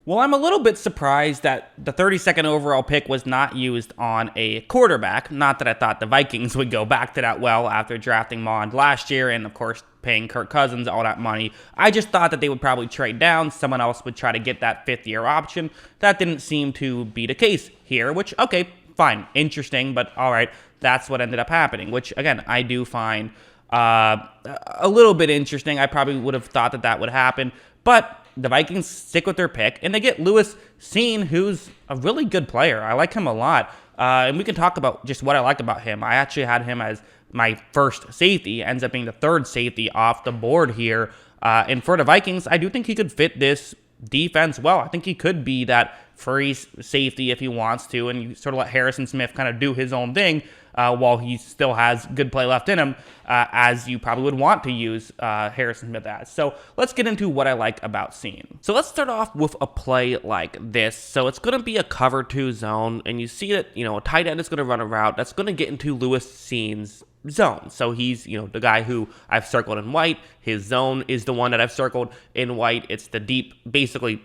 Well, I'm a little bit surprised that the 32nd overall pick was not used on a quarterback. Not that I thought the Vikings would go back to that well after drafting Mond last year and, of course, paying Kirk Cousins all that money. I just thought that they would probably trade down. Someone else would try to get that fifth-year option. That didn't seem to be the case here, which, okay, fine, interesting, but all right, that's what ended up happening, which, again, I do find a little bit interesting. I probably would have thought that that would happen, but the Vikings stick with their pick, and they get Lewis Cine, who's a really good player. I like him a lot, and we can talk about just what I like about him. I actually had him as my first safety, ends up being the third safety off the board here, and for the Vikings, I do think he could fit this defense well. I think he could be that free safety if he wants to, and you sort of let Harrison Smith kind of do his own thing while he still has good play left in him, as you probably would want to use Harrison Smith as. So let's get into what I like about Cine. So let's start off with a play like this. So it's going to be a cover 2 zone, and you see that, a tight end is going to run a route that's going to get into Lewis Cine's zone. So he's, the guy who I've circled in white. His zone is the one that I've circled in white. It's the deep, basically,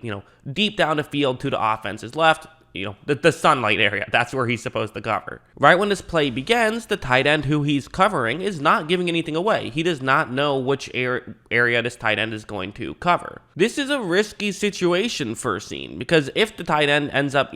deep down the field to the offense's left. The sunlight area. That's where he's supposed to cover. Right when this play begins, the tight end who he's covering is not giving anything away. He does not know which area this tight end is going to cover. This is a risky situation for Cine, because if the tight end ends up,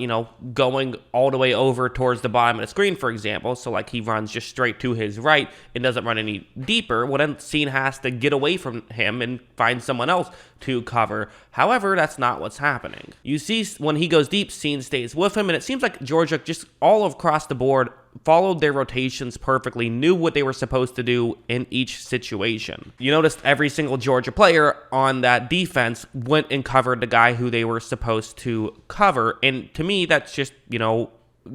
going all the way over towards the bottom of the screen, for example, so like he runs just straight to his right and doesn't run any deeper, well then Cine has to get away from him and find someone else to cover. However, that's not what's happening. You see, when he goes deep, Cine stays with him, and it seems like Georgia just all across the board followed their rotations perfectly, knew what they were supposed to do in each situation. You noticed every single Georgia player on that defense went and covered the guy who they were supposed to cover, and to me, that's just,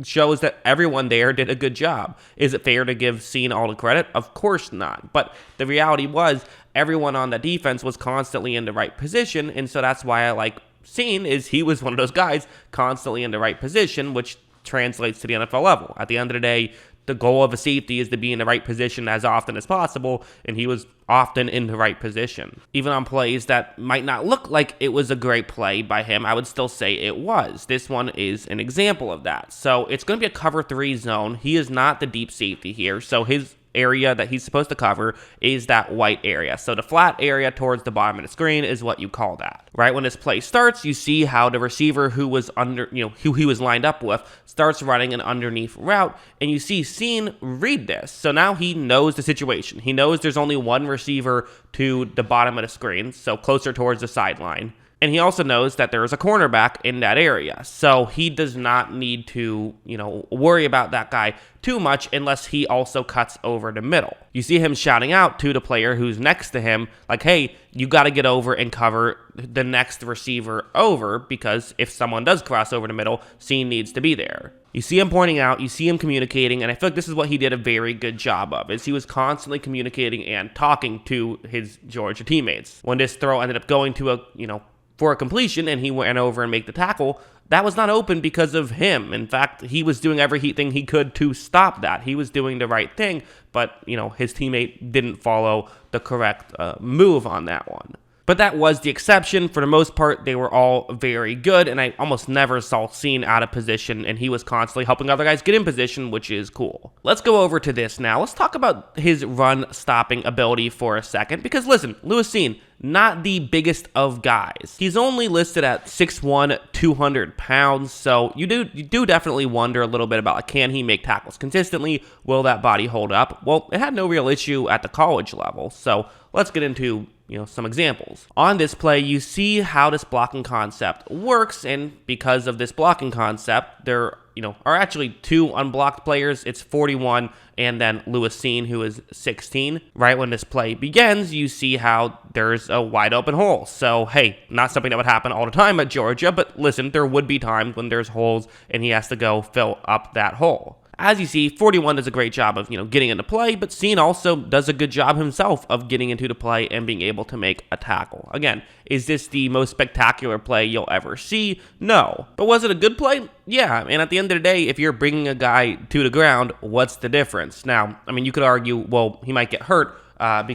shows that everyone there did a good job. Is it fair to give Cine all the credit? Of course not. But the reality was everyone on the defense was constantly in the right position, and so that's why I like Cine, is he was one of those guys constantly in the right position, which translates to the NFL level. At the end of the day, the goal of a safety is to be in the right position as often as possible, and he was often in the right position. Even on plays that might not look like it was a great play by him, I would still say it was. This one is an example of that. So it's going to be a cover 3 zone. He is not the deep safety here, so his area that he's supposed to cover is that white area. So the flat area towards the bottom of the screen is what you call that. Right when this play starts, you see how the receiver who was who he was lined up with starts running an underneath route, and you see Cine read this. So now he knows the situation. He knows there's only one receiver to the bottom of the screen, so closer towards the sideline. And he also knows that there is a cornerback in that area. So he does not need to, worry about that guy too much unless he also cuts over the middle. You see him shouting out to the player who's next to him, like, hey, you got to get over and cover the next receiver over, because if someone does cross over the middle, Cine needs to be there. You see him pointing out, you see him communicating, and I feel like this is what he did a very good job of, is he was constantly communicating and talking to his Georgia teammates. When this throw ended up going to for a completion, and he went over and made the tackle, that was not open because of him. In fact, he was doing everything he could to stop that. He was doing the right thing, but, his teammate didn't follow the correct move on that one. But that was the exception. For the most part, they were all very good, and I almost never saw Cine out of position, and he was constantly helping other guys get in position, which is cool. Let's go over to this now. Let's talk about his run-stopping ability for a second, because listen, Lewis Cine, not the biggest of guys. He's only listed at 6'1", 200 pounds, so you do definitely wonder a little bit about, can he make tackles consistently? Will that body hold up? Well, it had no real issue at the college level, so let's get into some examples. On this play, you see how this blocking concept works, and because of this blocking concept, there are actually 2 unblocked players. It's 41 and then Lewis Cine, who is 16. Right when this play begins, you see how there's a wide open hole. So, hey, not something that would happen all the time at Georgia, but listen, there would be times when there's holes and he has to go fill up that hole. As you see, 41 does a great job of, getting into play, but Cine also does a good job himself of getting into the play and being able to make a tackle. Again, is this the most spectacular play you'll ever see? No. But was it a good play? Yeah, and at the end of the day, if you're bringing a guy to the ground, what's the difference? Now, you could argue, well, he might get hurt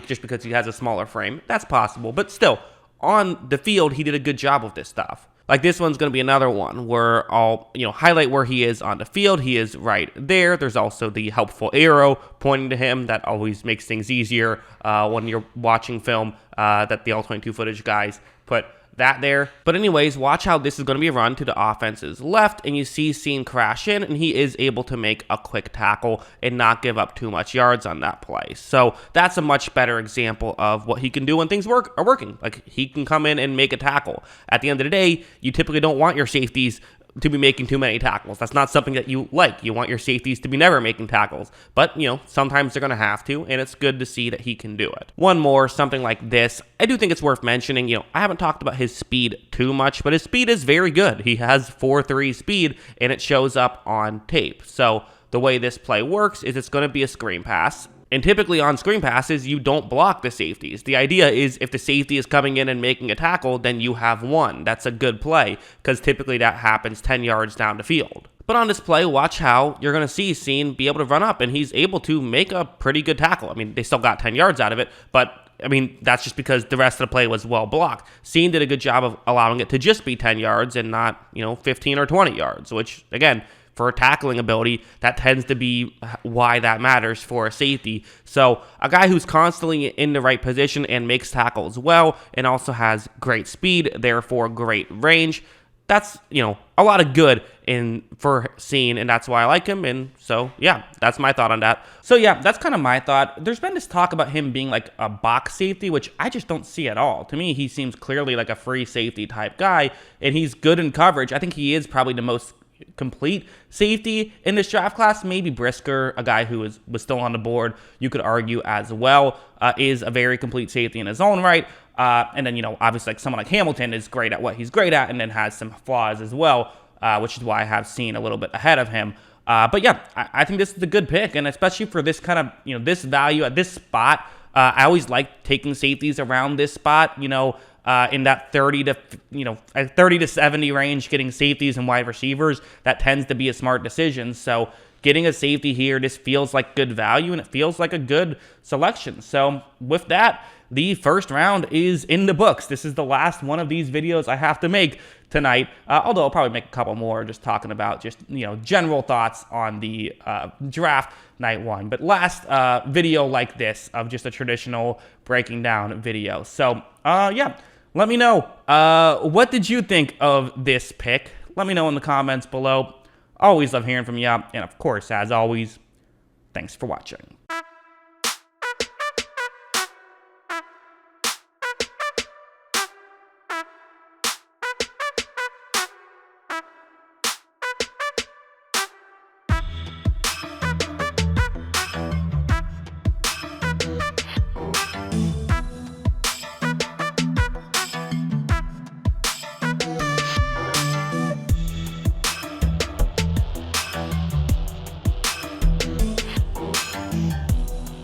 just because he has a smaller frame. That's possible, but still, on the field, he did a good job of this stuff. Like this one's going to be another one where I'll, highlight where he is on the field. He is right there. There's also the helpful arrow pointing to him. That always makes things easier when you're watching film that the all-22 footage guys put that there. But anyways, watch how this is going to be a run to the offense's left, and you see Cine crash in, and he is able to make a quick tackle and not give up too much yards on that play. So that's a much better example of what he can do when things are working. Like, he can come in and make a tackle. At the end of the day, you typically don't want your safeties to be making too many tackles. That's not something that you like. You want your safeties to be never making tackles. But, sometimes they're going to have to, and it's good to see that he can do it. One more, something like this. I do think it's worth mentioning, I haven't talked about his speed too much, but his speed is very good. He has 4.3 speed, and it shows up on tape. So the way this play works is it's going to be a screen pass. And typically on screen passes, you don't block the safeties. The idea is if the safety is coming in and making a tackle, then you have one. That's a good play, because typically that happens 10 yards down the field. But on this play, watch how you're going to see Cine be able to run up, and he's able to make a pretty good tackle. I mean, they still got 10 yards out of it, but that's just because the rest of the play was well blocked. Cine did a good job of allowing it to just be 10 yards and not, 15 or 20 yards, which, again, for tackling ability, that tends to be why that matters for a safety. So a guy who's constantly in the right position and makes tackles well and also has great speed, therefore great range. That's, a lot of good for Cine, and that's why I like him. And so, yeah, that's my thought on that. So, yeah, that's kind of my thought. There's been this talk about him being like a box safety, which I just don't see at all. To me, he seems clearly like a free safety type guy, and he's good in coverage. I think he is probably the most complete safety in this draft class. Maybe Brisker, a guy who was still on the board, you could argue as well, is a very complete safety in his own right. And then, obviously like someone like Hamilton is great at what he's great at and then has some flaws as well, which is why I have seen a little bit ahead of him. But yeah, I think this is a good pick, and especially for this kind of, this value at this spot. I always like taking safeties around this spot, in that 30 to 70 range, getting safeties and wide receivers. That tends to be a smart decision. So getting a safety here, this feels like good value, and it feels like a good selection. So with that, the first round is in the books. This is the last one of these videos I have to make tonight, although I'll probably make a couple more just talking about general thoughts on the draft night one. But last video like this of just a traditional breaking down video. So yeah, let me know, what did you think of this pick? Let me know in the comments below. Always love hearing from you, and of course, as always, thanks for watching.